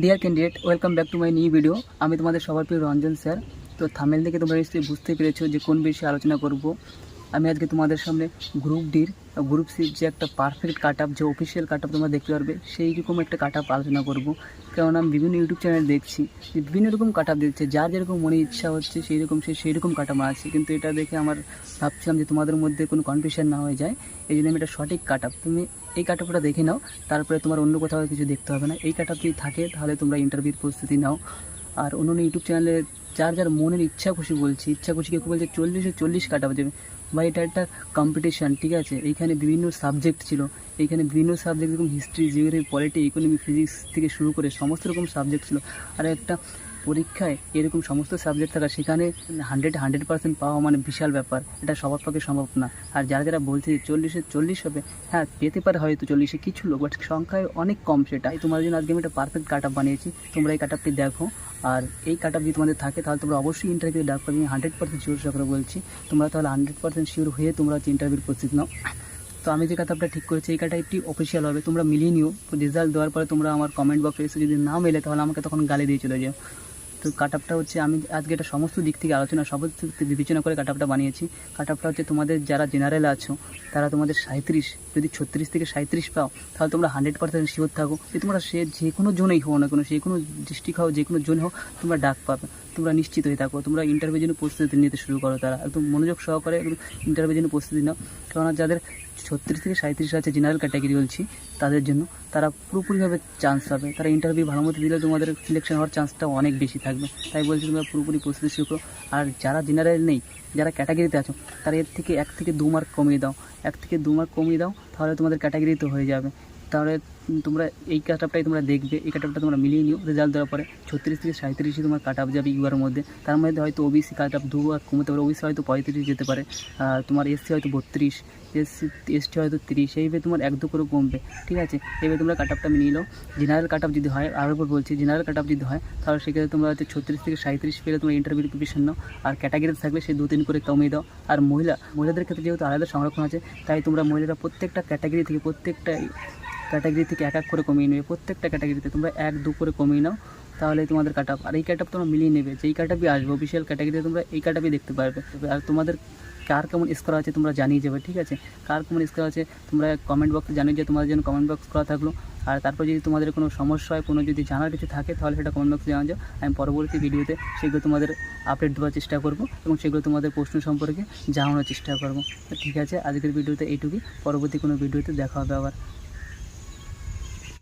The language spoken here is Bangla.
Deer candidate, welcome back to my new video. আমি তোমাদের সবার প্রিয় রঞ্জন স্যার। তো থাম্বনেল থেকে তোমরা নিশ্চয়ই বুঝতে পেরেছো যে কোন বিষয়ে আলোচনা করব। আমি আজকে তোমাদের সামনে গ্রুপ ডির গ্রুপ সির যে একটা পারফেক্ট কাট আপ, যে অফিসিয়াল কাট আপ তোমরা দেখতে পারবে, সেই রকম একটা কাট আপ আলোচনা করব। কারণ আমি বিভিন্ন ইউটিউব চ্যানেল দেখছি যে বিভিন্ন রকম কাট আপ দিচ্ছে, যার যেরকম মনে ইচ্ছা হচ্ছে সেই রকম কাট আপ আছে। কিন্তু এটা দেখে আমার ভাবছিলাম যে তোমাদের মধ্যে কোনো কনফিউশন না হয়ে যায়, এই জন্য আমি একটা সঠিক কাট আপ, তুমি এই কাট আপটা দেখে নাও, তারপরে তোমার অন্য কোথাও কিছু দেখতে হবে না। এই কাট আপ যদি থাকে তাহলে তোমরা ইন্টারভিউর প্রস্তুতি নাও। আর অন্য ইউটিউব চ্যানেলে যার যার মনের ইচ্ছা খুশি বলছি, ইচ্ছা খুশি কেউ বলছে 40-40 কাট আপ যাবে, বা এটা একটা কম্পিটিশান, ঠিক আছে। এইখানে বিভিন্ন সাবজেক্ট ছিল, এইখানে বিভিন্ন সাবজেক্ট যেরকম history, geography, polity, economy, physics থেকে শুরু করে সমস্ত রকম সাবজেক্ট ছিল। আর একটা পরীক্ষায় এরকম সমস্ত সাবজেক্ট থাকা, সেখানে 100% পাওয়া মানে বিশাল ব্যাপার, এটা সবার পক্ষে সম্ভব না। আর যারা যারা বলছে যে 40-40 হবে, হ্যাঁ পেতে পারে হয়তো 40-এ কিছু লোক, বাট সংখ্যায় অনেক কম সেটা। তোমার জন্য আজকে আমি একটা পারফেক্ট কাট আপ বানিয়েছি, তোমরা এই কাট আপটি দেখো। আর এই কাট আপ যদি তোমাদের থাকে তাহলে তোমরা অবশ্যই ইন্টারভিউ ডাক পাবে, আমি 100% শিওর করে বলছি। তোমরা তাহলে 100% শিওর হয়ে তোমরা হচ্ছে ইন্টারভিউর প্রস্তুতি নাও। তো আমি যে কাট আপটা ঠিক করেছি, এই কাট আপটি অফিসিয়াল হবে, তোমরা মিলিয়ে নিও। রেজাল্ট দেওয়ার পরে তোমরা আমার কমেন্ট বক্সে এসে যদি না মেলে তাহলে আমাকে তখন গালি দিয়ে চলে যাও। তো কাট আপটা হচ্ছে আমি আজকে এটা সমস্ত দিক থেকে আলোচনা, সমস্ত দিক থেকে বিবেচনা করে কাট আপটা বানিয়েছি। কাট আপটা হচ্ছে তোমাদের যারা জেনারেল আছো তারা তোমাদের 37, যদি 36 থেকে 37 পাও তাহলে তোমরা 100% শিওর থাকো যে তোমরা সে যে কোনো জোনেই হও না, কোনো যে কোনো ডিস্ট্রিক্ট হও, যে কোনো জোনে হও, তোমরা ডাক পাবে। তোমরা নিশ্চিত হয়ে থাকো, তোমরা ইন্টারভিউর জন্য প্রস্তুতি নিতে শুরু করো। তারা একদম মনোযোগ সহকারে একদম ইন্টারভিউর জন্য প্রস্তুতি নাও। কেননা যাদের 36 থেকে 37 আছে, জেনারেল ক্যাটাগরি বলছি, তাদের জন্য তারা পুরোপুরিভাবে চান্স পাবে। তারা ইন্টারভিউ ভালো মতো দিলে তোমাদের সিলেকশন হওয়ার চান্সটাও অনেক বেশি থাকবে। তাই বলছি তোমরা পুরোপুরি প্রস্তুতি শুরু করো। আর যারা জেনারেল নেই, যারা ক্যাটাগরিতে আছো, তারা এর থেকে 1 থেকে 2 মার্ক কমিয়ে দাও, 1 থেকে 2 মার্ক কমিয়ে দাও, তাহলে তোমাদের ক্যাটাগরিতে হয়ে যাবে। তাহলে তোমরা এই কাট আপটাই তোমরা দেখবে, এই কাট আপটা তোমরা মিলিয়ে নিও। রেজাল্ট দেওয়ার পরে 36 থেকে 37 তোমার কাট আপ যাবে ইউআর মধ্যে। তার মধ্যে হয়তো ওবিসি কাট আপ 2 মার্ক কমতে পারে, ওবিসি হয়তো 35 যেতে পারে, তোমার এসসি হয়তো 32, এসটি হয়তো 30, এইভাবে তোমার 1-2 করে কমবে, ঠিক আছে। এইভাবে তোমরা কাট আপটা মিলিয়ে নাও। জেনারেল কাট আপ যদি হয়, আরও একবার বলছি, জেনারেল কাট আপ যদি হয় তাহলে সেক্ষেত্রে তোমরা হয়তো 36 থেকে 37 পেলে তোমরা ইন্টারভিউ প্রিপারেশন নাও। আর ক্যাটাগরিতে থাকলে সে 2-3 করে কমিয়ে দাও। আর মহিলাদের ক্ষেত্রে যেহেতু আলাদা সংরক্ষণ আছে, তাই তোমরা মহিলারা প্রত্যেকটা ক্যাটাগরি থেকে 1-1 করে কমিয়ে নেবে। প্রত্যেকটা ক্যাটাগরিতে তোমরা 1-2 করে কমিয়ে নাও, তাহলে তোমাদের কাট আপ। আর এই কাট আপ তোমরা মিলিয়ে নেবে, যেই কাট আপই আসবে অফিসিয়াল ক্যাটাগরিতে তোমরা এই কাট আপই দেখতে পারবে। আর তোমাদের কার কেমন স্কোর আছে তোমরা জানিয়ে যাবে, ঠিক আছে। কার কেমন স্কোর আছে তোমরা কমেন্ট বক্সে জানিয়ে যে তোমাদের জন্য কমেন্ট বক্স করা থাকলো। আর তারপর যদি তোমাদের কোনো সমস্যা হয়, কোনো যদি জানার কিছু থাকে, তাহলে সেটা কমেন্ট বক্সে জানা যাও। আমি পরবর্তী ভিডিওতে সেগুলো তোমাদের আপডেট দেওয়ার চেষ্টা করব এবং সেগুলো তোমাদের প্রশ্ন সম্পর্কে জানানোর চেষ্টা করব। তো ঠিক আছে, আজকের ভিডিওতে এইটুকুই। পরবর্তী কোনো ভিডিওতে দেখা হবে আবার।